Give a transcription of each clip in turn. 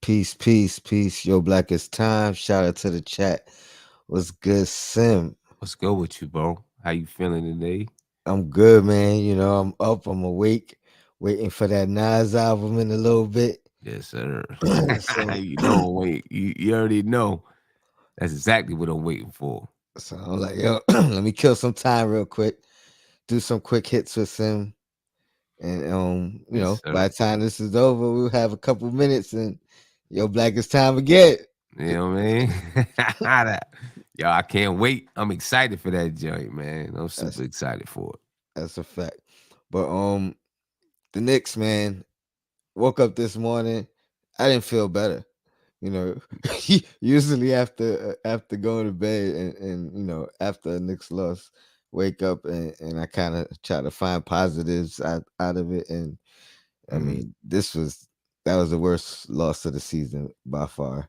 Peace, peace, peace. Yo, Black is time. Shout out to the chat. What's good, Sim? What's good with you, bro? How you feeling today? I'm good, man. I'm up. I'm awake, waiting for that Nas album in a little bit. Yes, sir. so, Wait, you already know. That's exactly what I'm waiting for. so I'm like, yo, let me kill some time real quick. Do some quick hits with Sim, and Yes, by sir. the time this is over, we'll have a couple minutes, and yo, Black is time again. You know what I mean? Yo, I can't wait. I'm excited for that joint, man. I'm super That's excited for it. that's a fact. But the Knicks, man. Woke up this morning, I didn't feel better. You know, usually after going to bed and after a Knicks loss, wake up and I kind of try to find positives out of it. And I Mhm. mean, that was the worst loss of the season by far.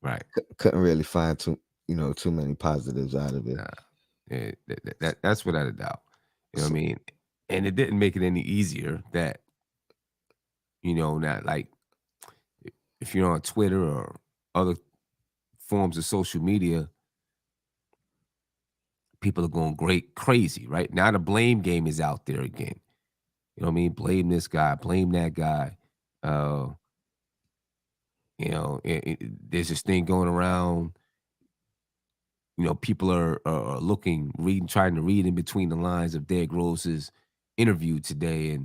Right. Couldn't really find too many positives out of it. Nah. Yeah, that's without a doubt. You know what I mean? And it didn't make it any easier that, not like if you're on Twitter or other forms of social media, people are going great crazy, right? Now the blame game is out there again. You know what I mean? Blame this guy, blame that guy. Uh, there's this thing going around. People are looking, reading, trying to read in between the lines of Derrick Rose's interview today,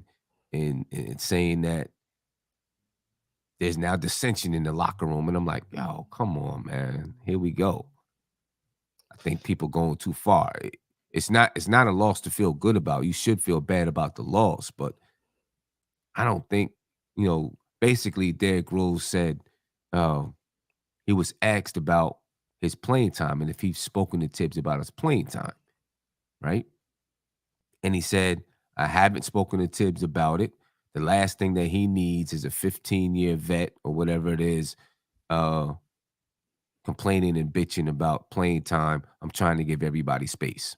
and saying that there's now dissension in the locker room. And I'm like, yo, come on, man, here we go. I think people going too far. It's not a loss to feel good about. You should feel bad about the loss, but I don't think, basically Derrick Rose said uh, he was asked about his playing time and if he's spoken to Tibbs about his playing time, right? And he said, I haven't spoken to Tibbs about it. The last thing that he needs is a 15-year vet or whatever it is, uh, complaining and bitching about playing time. I'm trying to give everybody space.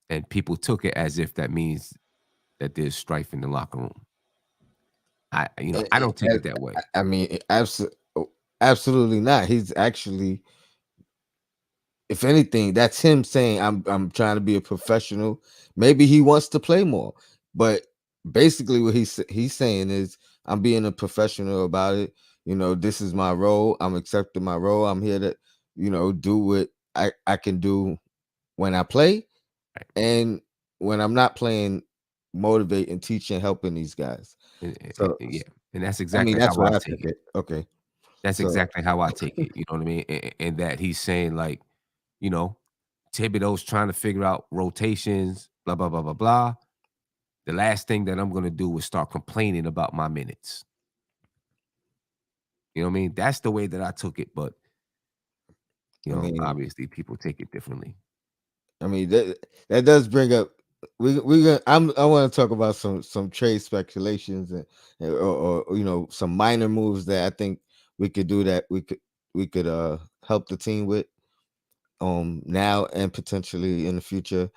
And people took it as if that means that there's strife in the locker room. I don't take I, it that way. I mean, absolutely not. He's actually, if anything, that's him saying I'm trying to be a professional. Maybe he wants to play more, but basically what he's saying is I'm being a professional about it. This is my role. I'm accepting my role. I'm here to, do what I can do when I play, Right. and when I'm not playing, motivate and teach and helping these guys. So Yeah, and that's I mean exactly that's how I what I take took it. it. Okay. That's So exactly how I take it. You know what I mean? And that he's saying like, you know, Thibodeau's trying to figure out rotations, blah blah blah blah blah. The last thing that I'm gonna do is start complaining about my minutes. You know what I mean? That's the way that I took it, but I mean obviously people take it differently. that does bring up we gonna I want to talk about some trade speculations or some minor moves that I think we could do that we could help the team with now and potentially in the future,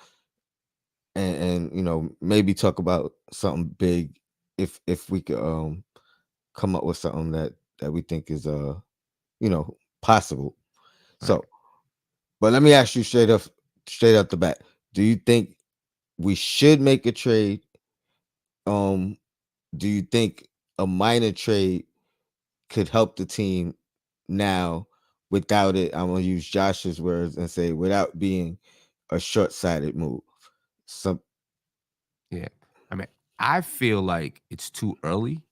and maybe talk about something big if we could come up with something that we think is possible. Right. So, but let me ask you straight up the bat. Do you think we should make a trade? Um, do you think a minor trade could help the team now without it? I'm gonna use Josh's words and say without being a short-sighted move. Some Yeah. I mean, I feel like it's too early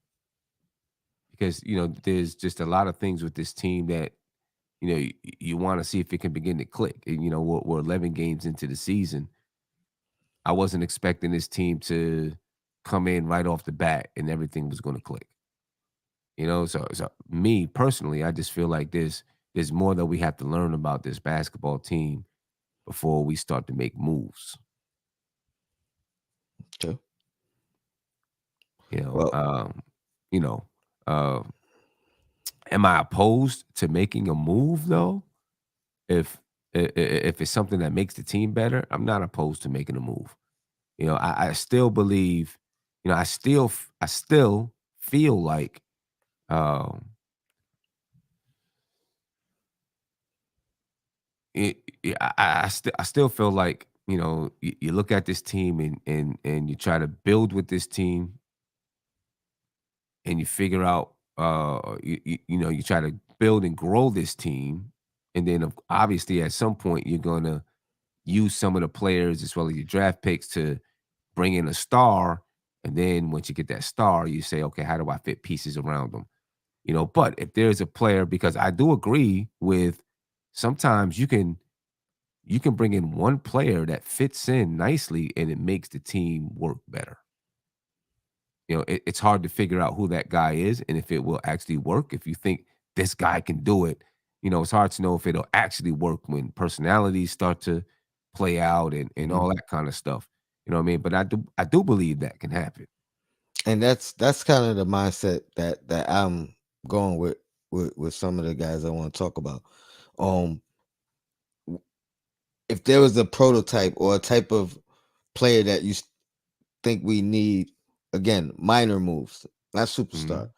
because, there's just a lot of things with this team that, you want to see if it can begin to click. And, we're 11 games into the season. I wasn't expecting this team to come in right off the bat and everything was going to click. So me personally, I just feel like there's more that we have to learn about this basketball team before we start to make moves. okay. You know, Well, um, you know, uh, am I opposed to making a move though? If if it's something that makes the team better, I'm not opposed to making a move. I still believe, I still feel like Um, I still feel like you look at this team and you try to build with this team and you figure out you try to build and grow this team, and then obviously at some point you're gonna use some of the players as well as your draft picks to bring in a star, and then once you get that star, you say, okay, how do I fit pieces around them? But if there's a player, because I do agree with sometimes you can bring in one player that fits in nicely and it makes the team work better. It's hard to figure out who that guy is and if it will actually work. If you think this guy can do it, it's hard to know if it'll actually work when personalities start to play out and all Mhm. that kind of stuff. You know what I mean? But I do believe that can happen. And that's kind of the mindset that I'm going with some of the guys I want to talk about. Um, if there was a prototype or a type of player that you think we need, again, minor moves, not superstar, Mhm.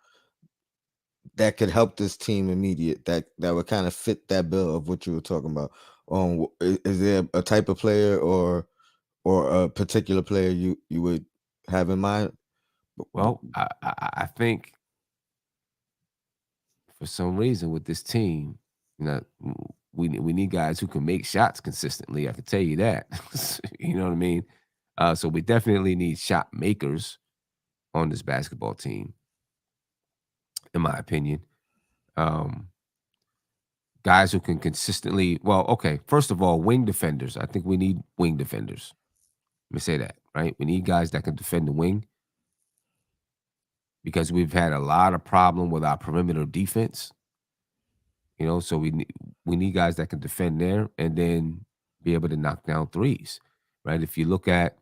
that could help this team immediate, that would kind of fit that bill of what you were talking about. Is there a type of player or a particular player you would have in mind? Well, I think for some reason with this team, we need guys who can make shots consistently. I can tell you that. You know what I mean? So we definitely need shot makers on this basketball team, in my opinion. Um, Guys who can consistently, well, okay, first of all, wing defenders. I think we need wing defenders. Let me say that, right? We need guys that can defend the wing because we've had a lot of problem with our perimeter defense. So we need guys that can defend there and then be able to knock down threes, right? If you look at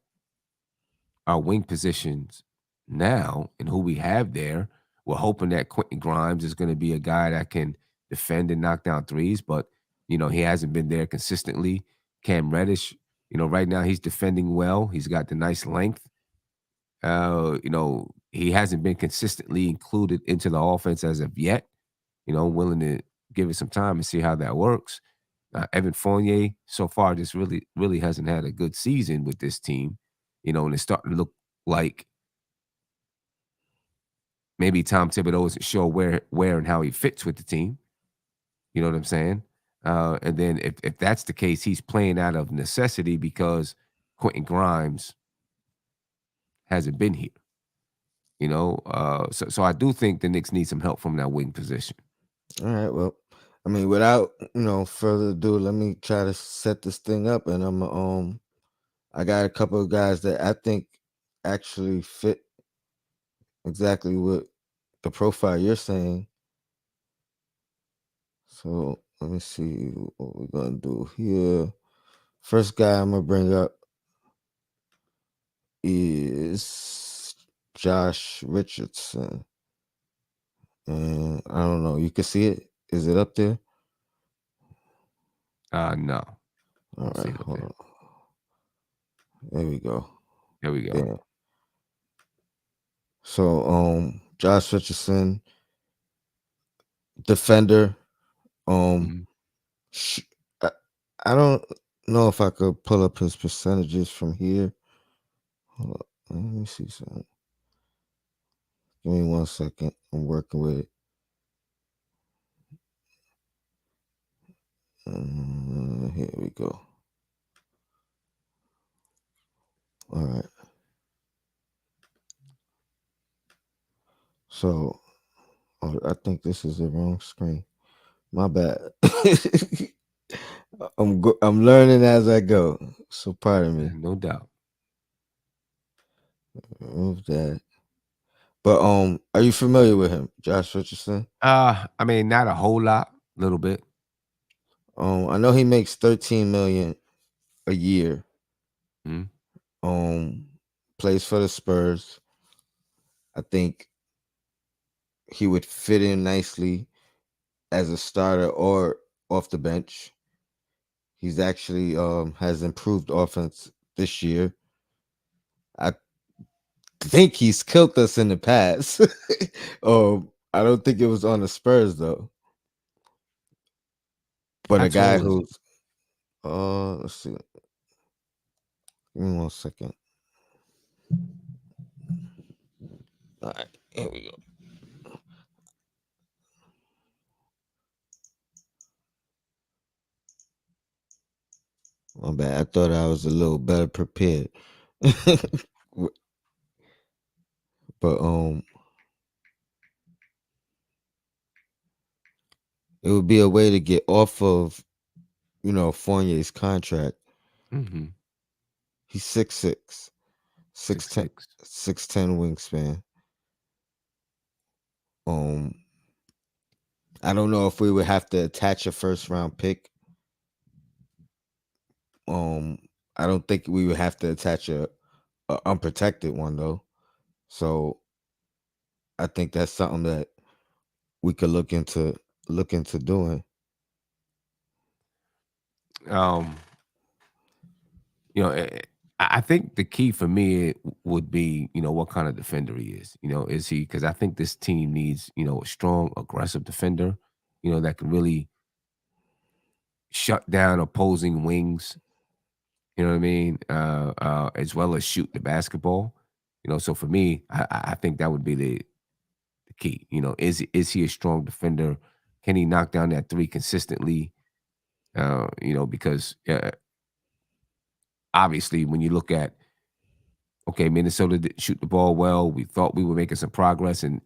our wing positions now and who we have there, we're hoping that Quentin Grimes is going to be a guy that can defend and knock down threes, but he hasn't been there consistently. Cam Reddish, right now he's defending well. He's got the nice length. He hasn't been consistently included into the offense as of yet. Willing to give it some time and see how that works. Evan Fournier so far just really hasn't had a good season with this team. And it's starting to look like maybe Tom Thibodeau isn't sure where and how he fits with the team. You know what I'm saying? And then if that's the case, he's playing out of necessity because Quentin Grimes hasn't been here. So I do think the Knicks need some help from that wing position. All right. Well, I mean, without further ado, let me try to set this thing up, and I got a couple of guys that I think actually fit exactly what the profile you're saying. So let me see what we're gonna do here. First guy I'm gonna bring up is Josh Richardson, and I don't know. You can see it. Is it up there? No, All don't see right, it up hold there. on. There we go. There we go. Yeah. So Josh Richardson, defender. Um Mhm. sh- I, I don't know if I could pull up his percentages from here. Hold up. Let me see something. Give me 1 second. I'm working with it. Here we go. All right. So I think this is the wrong screen. My bad. I'm learning as I go. So pardon me. No doubt. Remove that. But are you familiar with him, Josh Richardson? I mean, not a whole lot, little bit. I know he makes 13 million a year. Mhm. Um, Plays for the Spurs. I think he would fit in nicely as a starter or off the bench. He's actually has improved offense this year. I think he's killed us in the past. I don't think it was on the Spurs though, but I a guy told who's let's see, give me 1 second. All right, here we go. My bad. I thought I was a little better prepared, but it would be a way to get off of Fournier's contract. mm-hmm, He's 6'6", six 6'10", six. 6'10" wingspan. Um, I don't know if we would have to attach a first round pick. Um, I don't think we would have to attach a unprotected one though. So I think that's something that we could look into doing. Um, you know, I think the key for me would be, what kind of defender he is. Is he, because I think this team needs, a strong, aggressive defender, that can really shut down opposing wings. You know what I mean? As well as shoot the basketball. So for me, I think that would be the key. Is he a strong defender? Can he knock down that three consistently? Because obviously when you look at, okay, Minnesota did shoot the ball well. We thought we were making some progress in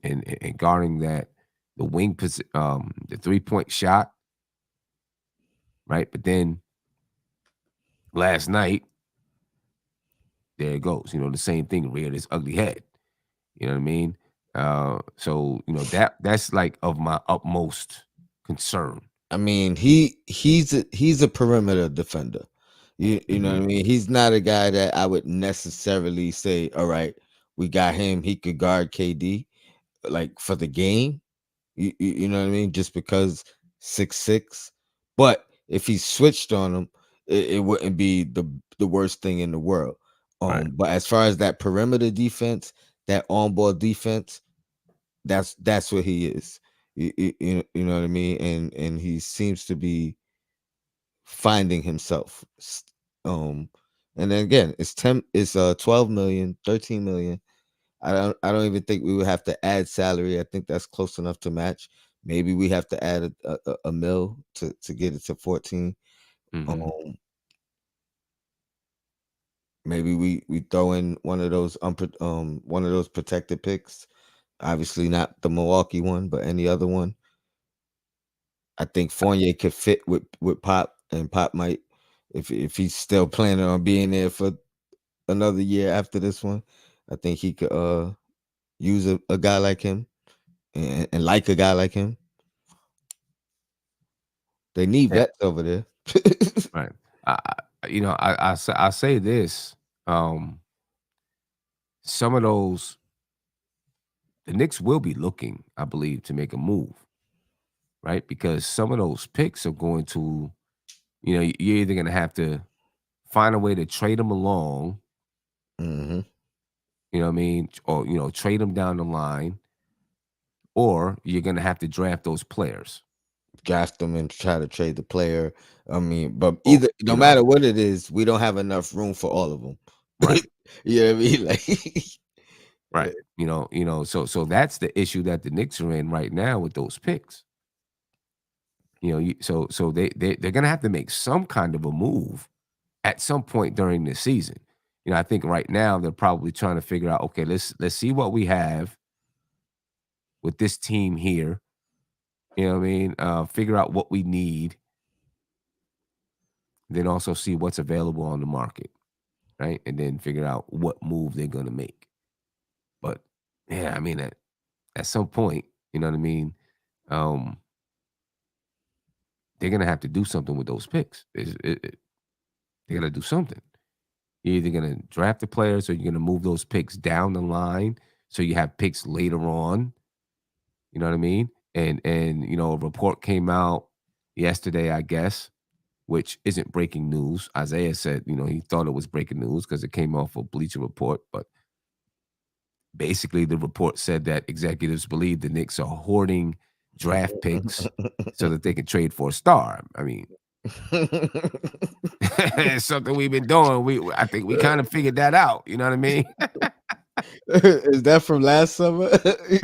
guarding that the the 3-point shot, right? But then last night, there it goes. The same thing reared its ugly head. You know what I mean? So that's like of my utmost concern. I mean, he's a perimeter defender. You know what Hmm. I mean? He's not a guy that I would necessarily say, all right, we got him. He could guard KD like for the game. You know what I mean? Just because 6'6", but if he switched on him, it wouldn't be the worst thing in the world. Right. But as far as that perimeter defense, that on ball defense, that's what he is. You know what I mean? And he seems to be finding himself. And then again, it's 12 million, 13 million. I don't even think we would have to add salary. I think that's close enough to match. Maybe we have to add a mil to get it to 14. Hmm. Um, maybe we throw in one of those protected picks. Obviously not the Milwaukee one, but any other one. I think Fournier could fit with Pop, and Pop might, if he's still planning on being there for another year after this one. I think he could use a guy like him, and like a guy like him. They need Yeah. vets over there. Right. I say this. Um, some of those the Knicks will be looking, I believe, to make a move, right? Because some of those picks are going to, you're either going to have to find a way to trade them along, Hmm. you know what I mean, or trade them down the line, or you're going to have to draft those players, Draft them and try to trade the player. I mean, but or either no matter what it is, we don't have enough room for all of them. right, You know what I mean? Like, right, so that's the issue that the Knicks are in right now with those picks. So they're going to have to make some kind of a move at some point during this season. I think right now they're probably trying to figure out, okay, let's see what we have with this team here. You know what I mean? Figure out what we need, then also see what's available on the market, right? And then figure out what move they're gonna make. But yeah, I mean, at some point, you know what I mean? Um, they're gonna have to do something with those picks. They gotta do something. You're either gonna draft the players or you're gonna move those picks down the line so you have picks later on. You know what I mean? And a report came out yesterday, I guess, which isn't breaking news. Isaiah said, he thought it was breaking news because it came off a Bleacher Report, but basically the report said that executives believe the Knicks are hoarding draft picks so that they can trade for a star. I mean, it's something we've been doing. I think we kind of figured that out. You know what I mean? Is that from last summer?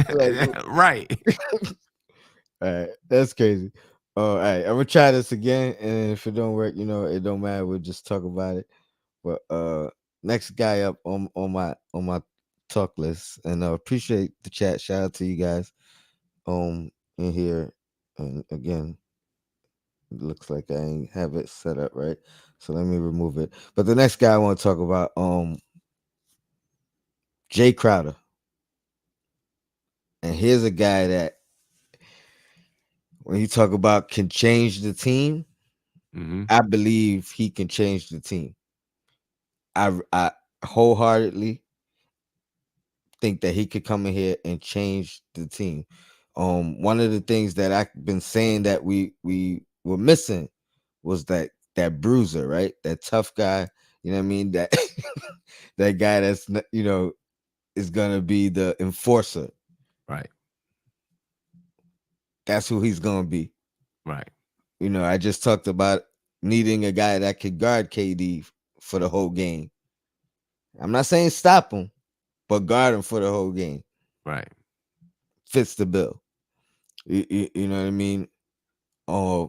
Like, Right. all right, that's crazy. All right, I'm gonna try this again, and if it don't work, it don't matter. We'll just talk about it. But next guy up on my talk list, and appreciate the chat. Shout out to you guys in here. And again, it looks like I ain't have it set up right, so let me remove it. But the next guy I want to talk about, Jay Crowder, and here's a guy that when you talk about can change the team, Hmm. I believe he can change the team. I wholeheartedly think that he could come in here and change the team. One of the things that I've been saying that we were missing was that bruiser, right? That tough guy. You know what I mean? That that guy is gonna be the enforcer. Right. That's who he's gonna be. Right. I just talked about needing a guy that could guard KD for the whole game. I'm not saying stop him, but guard him for the whole game. Right. Fits the bill. You know what I mean? Uh,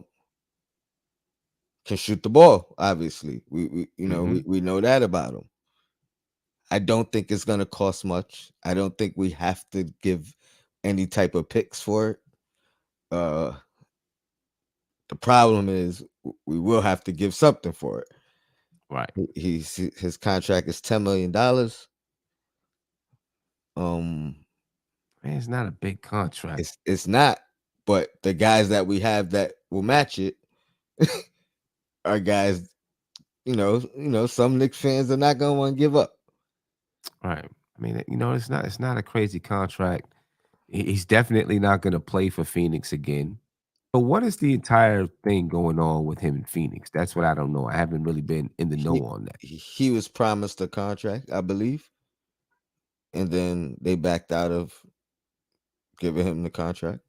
can shoot the ball. Obviously, Hmm. we know that about him. I don't think it's gonna cost much. I don't think we have to give any type of picks for it. Uh, the problem is we will have to give something for it. Right. His contract is $10 million. Man, it's not a big contract. It's not, but the guys that we have that will match it are guys. Some Knicks fans are not gonna want to give up. Right. I mean, it's not a crazy contract. He's definitely not going to play for Phoenix again. But what is the entire thing going on with him in Phoenix? That's what I don't know. I haven't really been in the know He on that. he was promised a contract, I believe, and then they backed out of giving him the contract.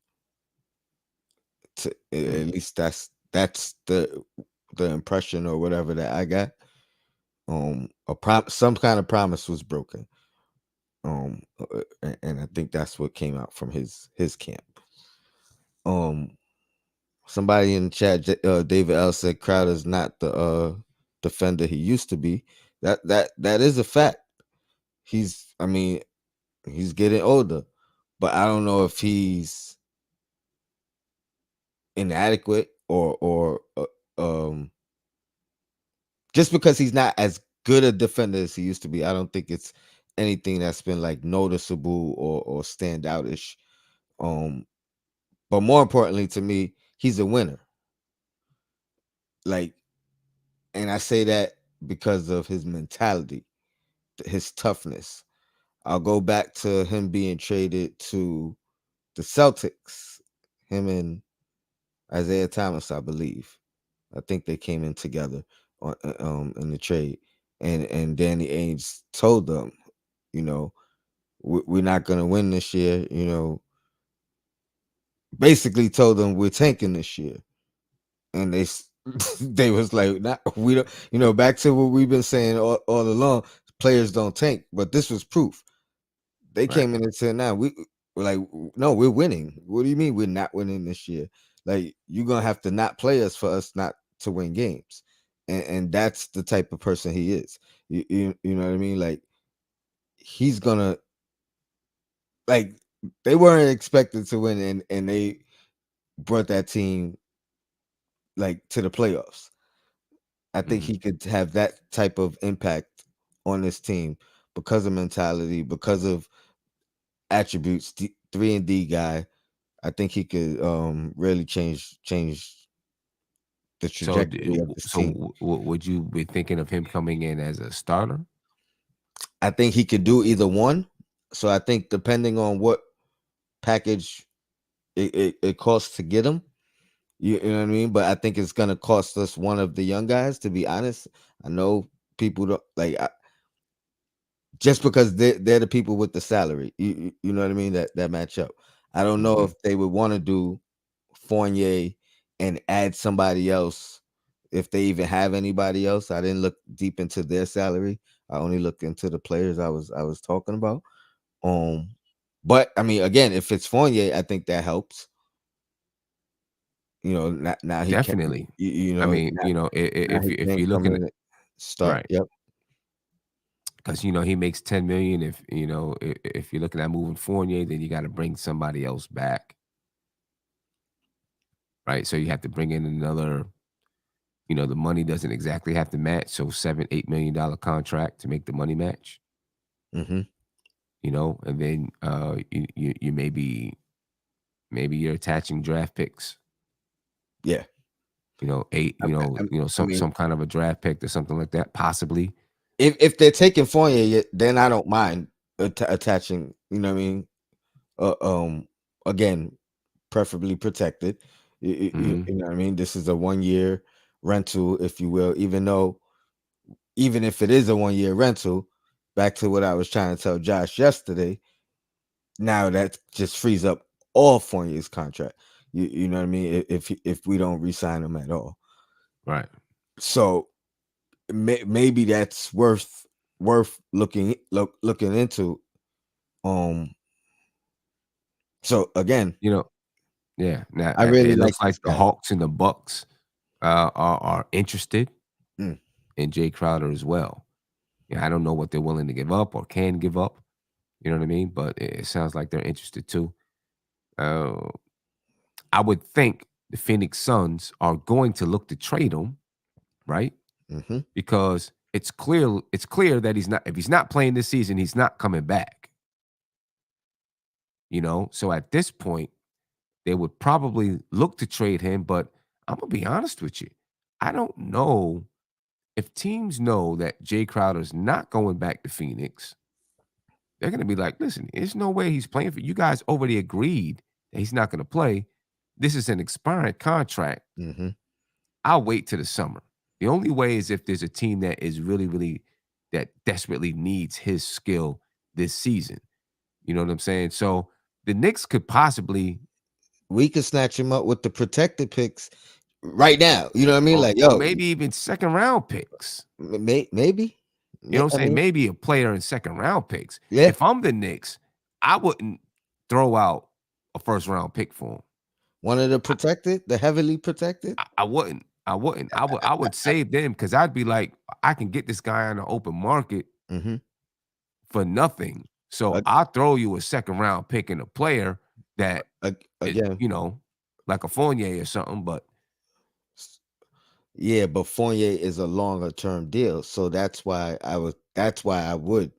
At Mm. least that's the impression or whatever that I got. Some kind of promise was broken. And I think that's what came out from his camp. Um, Somebody in the chat, David L said Crowder's not the defender he used to be. That is a fact. I mean, he's getting older, but I don't know if he's inadequate or just because he's not as good a defender as he used to be. I don't think it's anything that's been like noticeable or stand outish. Um, but more importantly to me, he's a winner. Like, and I say that because of his mentality, his toughness. I'll go back to him being traded to the Celtics. Him and Isaiah Thomas, I believe. I think they came in together in the trade, and Danny Ainge told them, you know, we're not going to win this year. Basically told them we're tanking this year, and they was like, not, we don't, back to what we've been saying all along. Players don't tank, but this was proof. They Right. came in and said, "Now we're like, no, we're winning. What do you mean we're not winning this year? Like, you're gonna have to not play us for us not to win games." And that's the type of person he is. You know what I mean? Like, he's gonna like they weren't expected to win, and they brought that team like to the playoffs. I think Hmm. he could have that type of impact on this team because of mentality, because of attributes. 3 and D guy. I think he could really change the So, trajectory of this team. would you be thinking of him coming in as a starter? I think he could do either one. So I think depending on what package it costs to get him, you know what I mean. But I think it's gonna cost us one of the young guys. To be honest, I know people don't like. just because they're the people with the salary. You know what I mean? That match up. I don't know Mhm. if they would want to do Fournier and add somebody else if they even have anybody else. I didn't look deep into their salary. I only looked into the players I was talking about. Um, but I mean, again, if it's Fournier, I think that helps. Now he can, Definitely. I now, mean, now he if can you're come looking in at and start. right, Yep. because he makes 10 million. If if you're looking at moving Fournier, then you got to bring somebody else back, right? So you have to bring in another. The money doesn't exactly have to match. So $7-8 million contract to make the money match. Hmm. And then you maybe you're attaching draft picks. Yeah. Eight. I, I mean, Some kind of a draft pick or something like that, possibly. if they're taking Fournier, then I don't mind attaching. You know what I mean? Uh, um, Again, preferably protected. Hmm. You know what I mean? This is a 1 year rental, if you will. Even if it is a 1 year rental, back to what I was trying to tell Josh yesterday. Now that just frees up all Fournier's contract. You know what I mean? If we don't re-sign him at all, Right. so maybe that's worth looking into. Um. So again, You know. Yeah. Now I really it like looks this like the guy. Hawks and the Bucks are interested Mm, in Jay Crowder as well. Yeah, I don't know what they're willing to give up or can give up. You know what I mean? But it sounds like they're interested too. Uh, I would think the Phoenix Suns are going to look to trade him, right? hmm. Because it's clear that if he's not playing this season, he's not coming back. So at this point, they would probably look to trade him. But I'm gonna be honest with you, I don't know if teams know that Jay Crowder's not going back to Phoenix. They're gonna be like, listen, there's no way he's playing for you guys. Already agreed that he's not gonna play. This is an expiring contract. Hmm. I'll wait till the summer. The only way is if there's a team that is really, really that desperately needs his skill this season. You know what I'm saying? So the Knicks could possibly, We could snatch him up with the protected picks right now. You know what I mean? or, Like, or yo, maybe even second round picks. maybe. You know what I'm I saying? mean, Maybe a player in second round picks. yeah, If I'm the Knicks, I wouldn't throw out a first round pick for him. one of the protected, the heavily protected. I wouldn't. I wouldn't. I would save them because I'd be like, I can get this guy on the open market Hmm. for nothing. So I'll throw you a second round pick and a player that it, Again, like a Fournier or something. But yeah, but Fournier is a longer term deal, so that's why I was. That's why I would.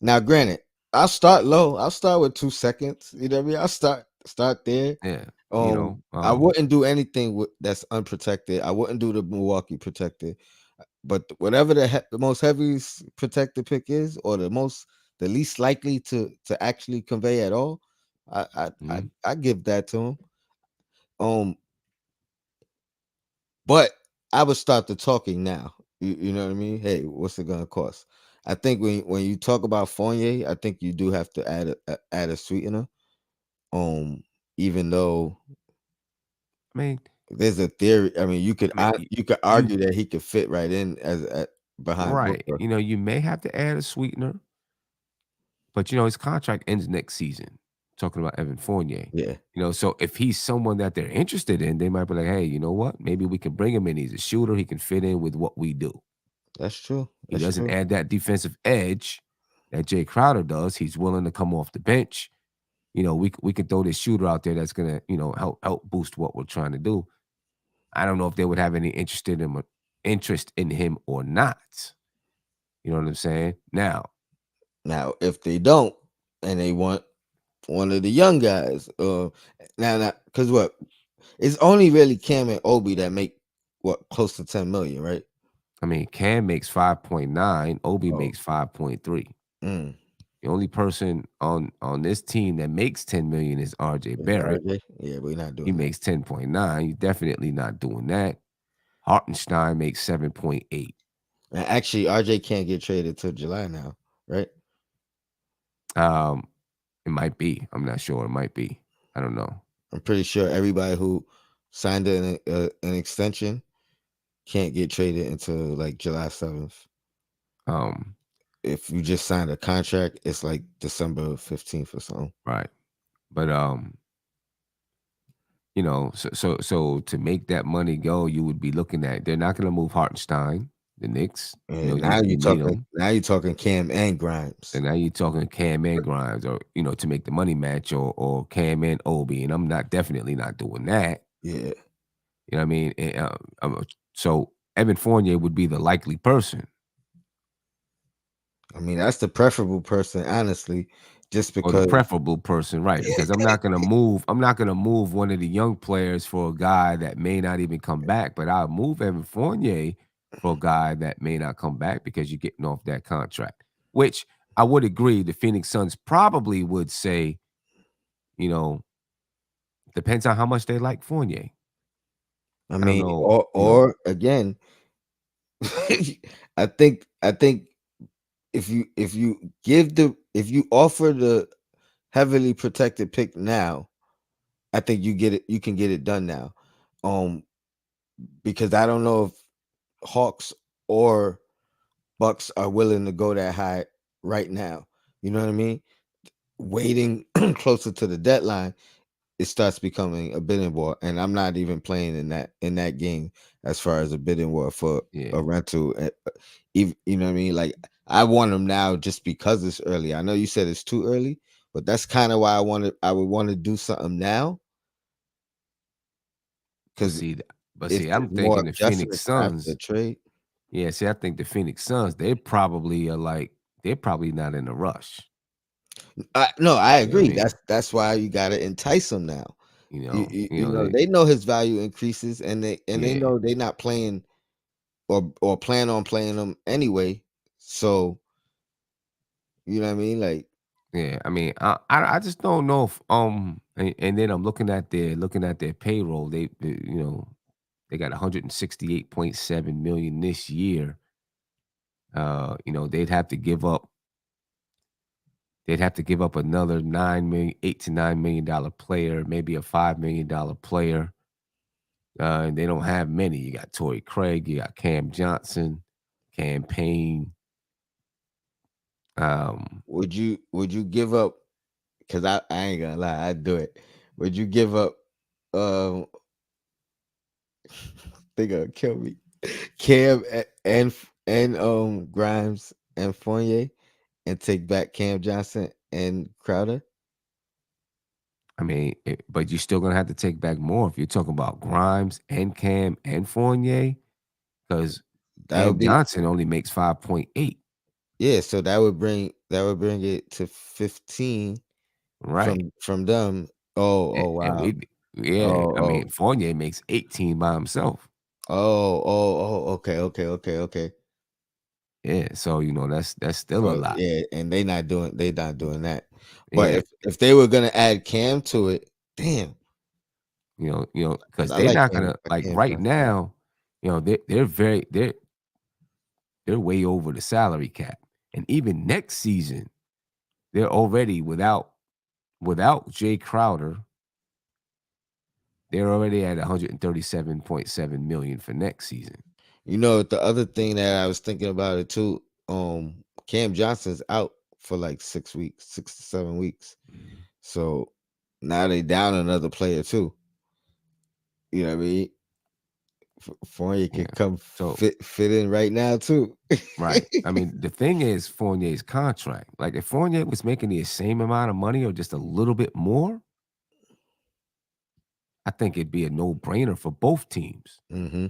Now, granted, I'll start low. I'll start with 2 seconds. You know what I mean? I'll start there. yeah, I wouldn't do anything that's unprotected. I wouldn't do the Milwaukee protected. But whatever the most heavy protected pick is, or the least likely to actually convey at all, I I I, mhm. I give that to him. Um, but I would start the talking now. You know what I mean? Hey, what's it gonna cost? I think when you talk about Fournier, I think you do have to add a sweetener. Um, Even though I mean, there's a theory, I mean, you could you argue that he could fit right in behind right. Booker. You may have to add a sweetener, but his contract ends next season. Talking about Evan Fournier. Yeah, So if he's someone that they're interested in, they might be like, hey, you know what? Maybe we can bring him in. He's a shooter. He can fit in with what we do. that's true. He That's doesn't true. add that defensive edge that Jay Crowder does. He's willing to come off the bench. We can throw this shooter out there that's gonna, help boost what we're trying to do. I don't know if they would have any interest in him or not. You know what I'm saying? Now, Now, if they don't, and they want one of the young guys, now, because what, it's only really Cam and Obi that make what close to 10 million, right? I mean, Cam makes 5.9, Obi Oh, makes 5.3. mm, The only person on this team that makes 10 million is RJ is it Barrett. RJ? Yeah, we're not He doing that. makes 10.9. You're definitely not doing that. Hartenstein makes 7.8. And actually, RJ can't get traded till July now, right? Um, it might be. I'm not sure. It might be. I don't know. I'm pretty sure everybody who signed an extension can't get traded until like July 7th. Um, If you just signed a contract, it's like December 15th or something. right. But so to make that money go, you would be looking at they're not going to move Hartenstein, the Knicks. And You need them. now you're talking Cam and Grimes. And now you're talking Cam and Grimes, or to make the money match, or Cam and Obi. And I'm not definitely not doing that. Yeah. You know what I mean? So Evan Fournier would be the likely person, I mean, that's the preferable person, honestly, just or the because preferable person, right? Because I'm not gonna move one of the young players for a guy that may not even come back. But I'll move Evan Fournier for a guy that may not come back because you're getting off that contract. Which I would agree, the Phoenix Suns probably would say, you know, depends on how much they like Fournier. I I don't mean, know, or again, I think if you offer the heavily protected pick now, I think you can get it done now. Um, because I don't know if Hawks or Bucks are willing to go that high right now. You know what I mean? Waiting closer to the deadline, it starts becoming a bidding war, and I'm not even playing in that game as far as a bidding war for yeah. a rental. Even, you know what I mean? Like I want them now just because it's early. I know you said it's too early, but that's kind of why I would want to do something now But because see, if I'm there's more thinking the Phoenix adjustments after the Suns. trade. Yeah, see, I think the Phoenix Suns, they probably are like they're probably not in a rush. No, I You know what I agree. mean? That's why you got to entice them now. You know They they know his value increases, and they yeah, know they're not playing or plan on playing them anyway. So you know what I mean? Like yeah. I mean, I just don't know if and then I'm looking at their payroll. They got 168.7 million this year. They'd have to give up. They'd have to give up another 9 million, $8 to $9 million player, maybe a $5 million player. And they don't have many. You got Torrey Craig, you got Cam Johnson, Cam Payne. Um, would you give up? Because I ain't gonna lie, I'd do it. Would you give up? Um, they gonna kill me. Cam and Grimes and Fournier, and take back Cam Johnson and Crowder. I mean, but you're still gonna have to take back more if you're talking about Grimes and Cam and Fournier, because That Cam would be Johnson only makes 5.8. yeah. So that would bring it to 15 Right. from them. Oh And wow. yeah, Oh I oh mean, Fournier makes 18 by himself. Okay, okay. Yeah, so that's still a Oh lot. yeah, and they not doing that. But Yeah, if they were gonna add Cam to it, damn, because because I they're like not Cam. gonna I like Cam right Johnson. now. They're way over the salary cap, and even next season they're already without Jay Crowder. They're already at 137.7 million for next season. The other thing that I was thinking about it too. Cam Johnson's out for like 6 weeks, 6 to 7 weeks. Mhm. So now they down another player too. You know what I mean? Fournier Yeah. could come So fit in right now too. right. I mean, the thing is Fournier's contract. Like if Fournier was making the same amount of money or just a little bit more, I think it'd be a no brainer for both teams. hmm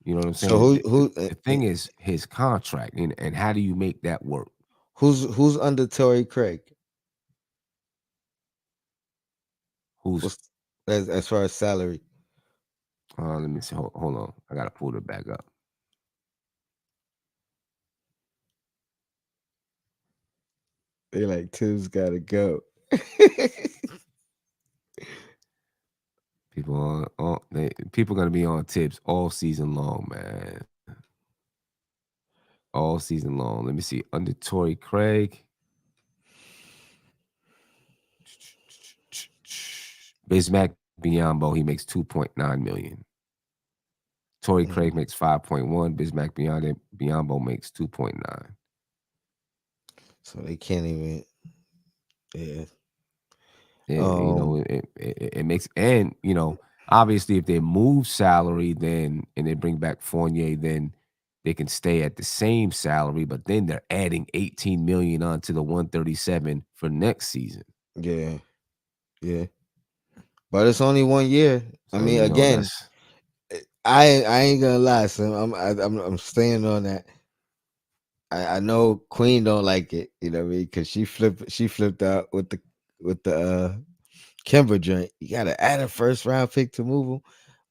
You know what I'm So saying? The uh, thing is his contract, and how do you make that work? who's under Torrey Craig? Who's What's as far as salary? let me see. Hold on. I gotta pull it back up. They like Tim's gotta go. People gonna be on tips all season long, man. all season long. Let me see. Under Torrey Craig, Bismack Biyombo, he makes 2.9 million. Torrey Craig Mm. makes 5.1. Bismack Biyombo makes 2.9. So they can't even. Yeah. Yeah, Um. it makes, and obviously if they move salary, then and they bring back Fournier, then they can stay at the same salary, but then they're adding 18 million onto the 137 for next season. Yeah. Yeah. But it's only 1 year. I So mean, again, that's I ain't gonna lie, son. I'm staying on that. I know Queen don't like it. You know what I mean? Because she flipped out with the Kimber joint. You gotta add a first round pick to move him.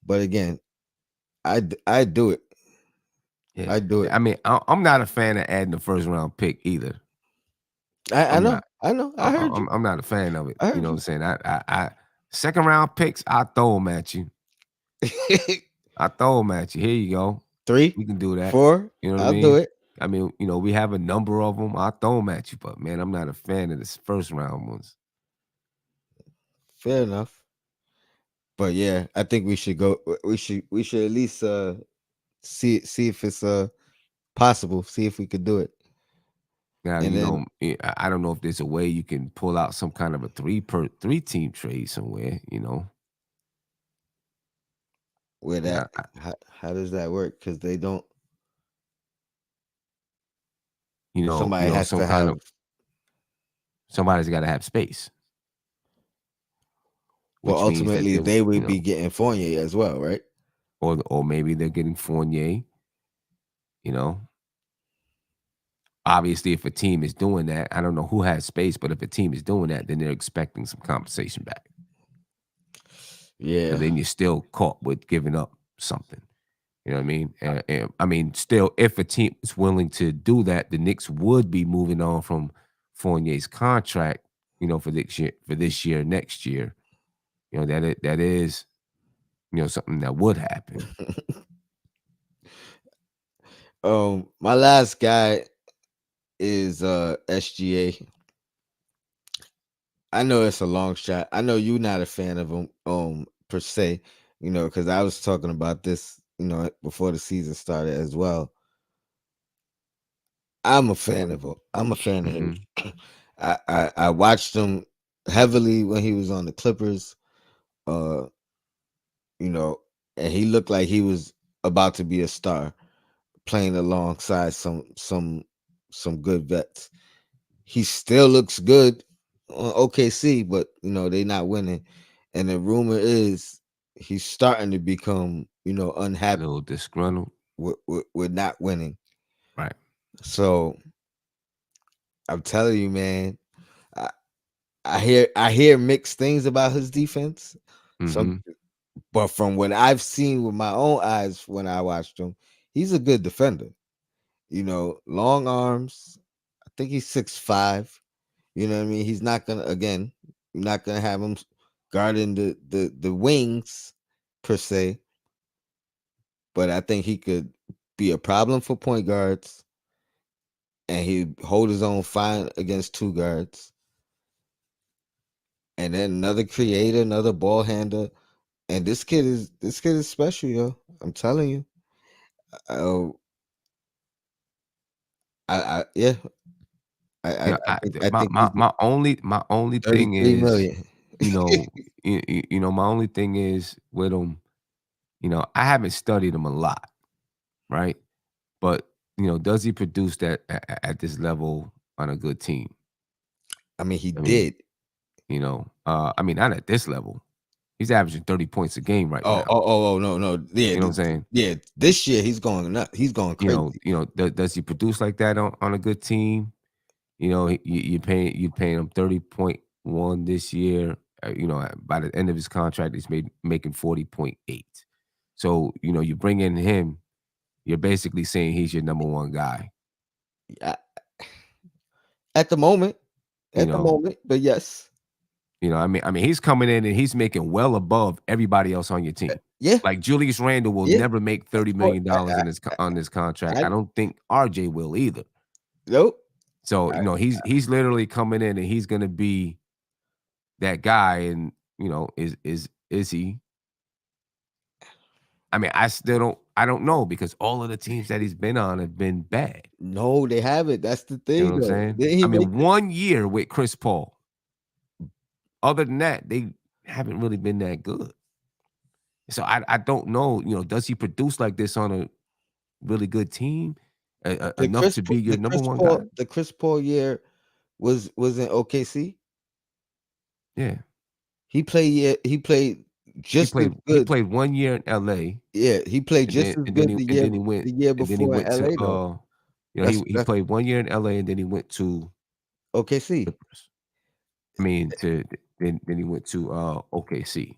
But again, I do it. yeah. I do it. I mean, I'm not a fan of adding the first round pick either. I I'm know. not. I know. I heard you. I'm not a fan of it. I You heard know what I'm you. saying? I second round picks, I throw them at you. I throw them at you. Here you go. Three, We can do that. 4. You know what I I'll do mean? it. I mean, we have a number of them. I throw them at you, but man, I'm not a fan of this first round ones. Fair enough. But yeah, I think we should go. We should at least see if it's possible. See if we could do it. Now, And then I don't know if there's a way you can pull out some kind of a three team trade somewhere. where Yeah, that how does that work? Because they don't. Somebody has some to kind have. of somebody's got to have space, But which means that ultimately, they, they would be getting Fournier as well, right? or maybe they're getting Fournier. You know, Obviously, if a team is doing that, I don't know who has space, but if a team is doing that, then they're expecting some compensation back. So Yeah. then you're still caught with giving up something. You know what I mean? I mean, still, if a team is willing to do that, the Knicks would be moving on from Fournier's contract. For this year, next year. That is something that would happen. My last guy is SGA. I know it's a long shot. I know you're not a fan of him per se, because I was talking about this, before the season started as well. I'm a fan of him. I'm a fan of him. Hmm. I watched him heavily when he was on the Clippers. Uh, you know, and he looked like he was about to be a star, playing alongside some good vets. He still looks good on OKC, but they're not winning. And the rumor is he's starting to become, A unhappy little disgruntled, with not winning. right? So I'm telling you, man, I, I hear mixed things about his defense. Some, Hmm. but from what I've seen with my own eyes when I watched him, he's a good defender. Long arms. I think he's 6'5". You know what I mean? He's not gonna again. You're not gonna have him guarding the wings per se, but I think he could be a problem for point guards, and he hold his own fine against two guards, and then another creator, another ball handler. And this kid is special, yo. I'm telling you. Oh, yeah. I think I think he's My only thing 33 is, million. my only thing is with him. I haven't studied him a lot, right? But does he produce that at this level on a good team? I mean, he I mean, did. I mean, not at this level. He's averaging 30 points a game right Oh, now. oh, oh, oh, no, no. Yeah, You know what I'm saying? yeah. This year he's going nuts. He's going crazy. Does he produce like that on a good team? You paying him 30.1 this year. By the end of his contract, he's making 40.8. So you bring in him, you're basically saying he's your number one guy. I, at the moment, You know, but yes. I mean, he's coming in and he's making well above everybody else on your team. Yeah, Like Julius Randle will yeah, never make of $30 course. million dollars in this on this contract. I I don't think RJ will either. nope. So, I, he's literally coming in and he's gonna be that guy. And, is he? I mean, I don't know because all of the teams that he's been on have been bad. no, they haven't. That's the You know thing, what I'm though. saying? Didn't he I make mean, 1 year with Chris Paul. Other than that, they haven't really been that good. So I don't know, does he produce like this on a really good team, enough to be your number one guy? The Chris Paul year was in OKC? Yeah. He played He just as played he good. played 1 year in LA, Yeah, he played and then just as and then good he and then he went the year and then he before in went to, LA though. he That's played 1 year in LA, and then he went to OKC. Clippers. I mean, then he went to, OKC.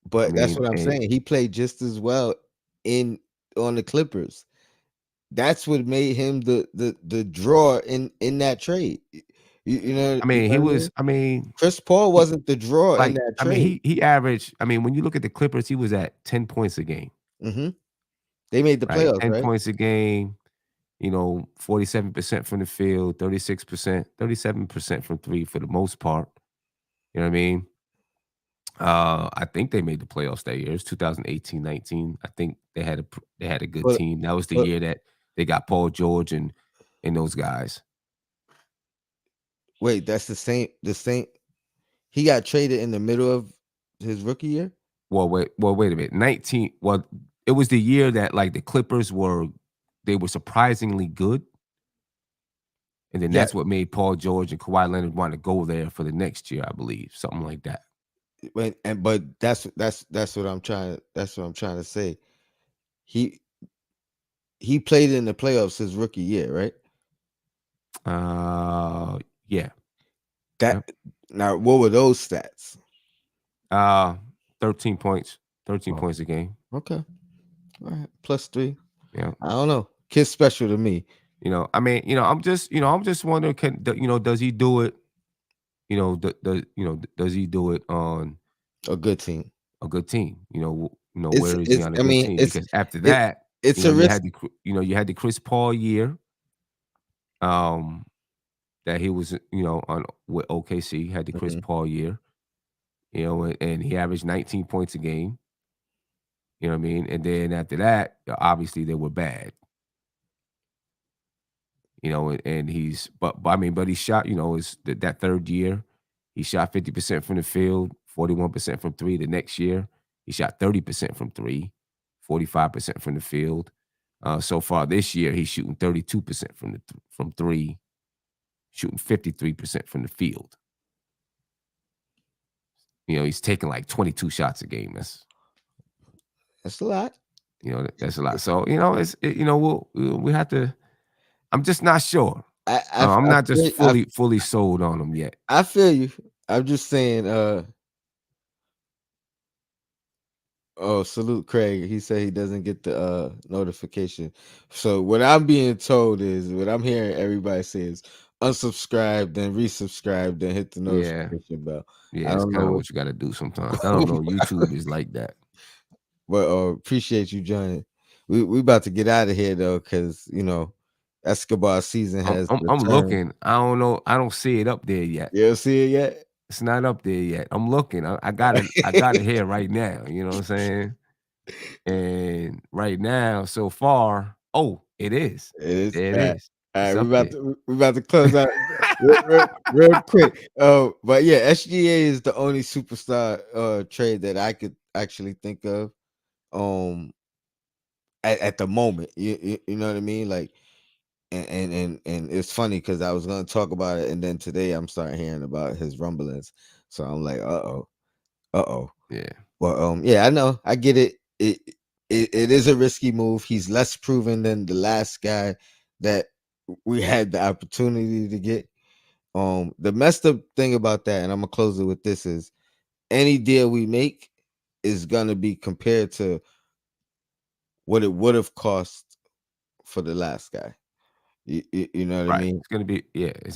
I But that's mean, what I'm and saying. He played just as well in on the Clippers. That's what made him the draw in that trade. I mean, What he I mean? was I mean, Chris Paul he wasn't the draw in like, that I mean, trade. he averaged I mean, when you look at the Clippers, he was at 10 points a game, Mhm. They made the right? playoffs, 10 right? points a game, 47% from the field, 36%, 37% from 3 for the most part. You know what I mean? I think they made the playoffs that year. It's 2018-19. I think they had a good But team. That was the but year that they got Paul George and those guys. wait, that's the same he got traded in the middle of his rookie year? Wait a minute. 19 well, it was the year that like the Clippers were surprisingly good. And then Yeah, that's what made Paul George and Kawhi Leonard want to go there for the next year, I believe, something like that. but that's what I'm trying to say. He he played in the playoffs his rookie year, right? Uh, yeah, That yep. now what were those stats? Uh, 13 points, 13 Oh, points a game. okay. All right. Plus 3. Yeah. I don't know. Kid's special to me. I mean, I'm just wondering, does he do it? Does he do it on A good team. a good team? Where is he It's on a I good mean, team? Because after it that, it's a risk. you had the Chris Paul year, um, that he was, on with OKC, had the Chris Mhm. Paul year, and he averaged 19 points a game. You know what I mean? And then after that, obviously they were bad. And but he shot, is that third year, he shot 50% from the field, 41% from three. The next year, he shot 30% from three, 45% from the field. So far this year, he's shooting 32% from three, shooting 53% from the field. He's taking like 22 shots a game. That's a lot. That's a lot. So, we have to. I'm just not sure. I'm not just fully sold on him yet. I feel you. I'm just saying, oh, salute Craig. He said he doesn't get the notification. So what I'm being told is what I'm hearing everybody say is unsubscribe, then resubscribe, then hit the Yeah. notification bell. Yeah, I it's don't kinda know what you gotta do sometimes. I don't know, YouTube is like that. but appreciate you joining. We about to get out of here though, because Escobar season I'm has I'm I'm returned. looking. I don't know. I don't see it up there yet. You don't see it yet? It's not up there yet. I'm looking. I got it here right now, you know what I'm saying? And right now, so far it is. It is. There it All right. is. All right, It's up there. we about to close out real quick. But yeah, SGA is the only superstar trade that I could actually think of. Um, at the moment, you know what I mean? Like, and it's funny because I was gonna talk about it, and then today I'm starting hearing about his rumblings. So I'm like, uh oh. Yeah. Well, yeah, I know, I get it. It is a risky move. He's less proven than the last guy that we had the opportunity to get. The messed up thing about that, and I'm gonna close it with this, is any deal we make is gonna be compared to what it would have cost for the last guy. You know what I Right. mean? It's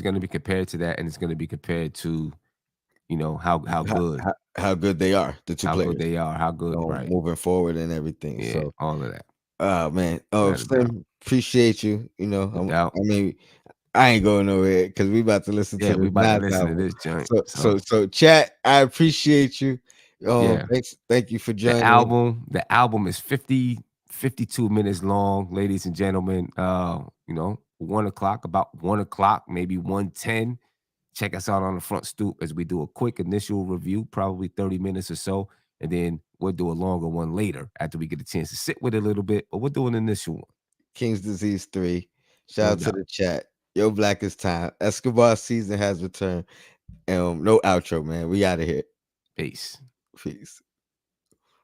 gonna be compared to that, and it's gonna be compared to how good how good they are, the two how good players, they are, how good, right? moving forward and everything. Yeah, So, all of that, man, without a doubt, Slim, appreciate you. no doubt. I mean, I ain't going nowhere because we about to listen to Yeah, we this about to Nas listen to album. this joint. So, So chat. I appreciate you. yeah, Thank you for the joining. album is 52 minutes long, ladies and gentlemen. 1 o'clock, about 1 o'clock, maybe 1:10. Check us out on the front stoop as we do a quick initial review, probably 30 minutes or so. And then we'll do a longer one later after we get a chance to sit with it a little bit. But we'll do an initial one. King's Disease 3. Shout No out to doubt. the chat. Yo, Black is time. Escobar season has returned. No outro, man. We out of here. Peace. Peace.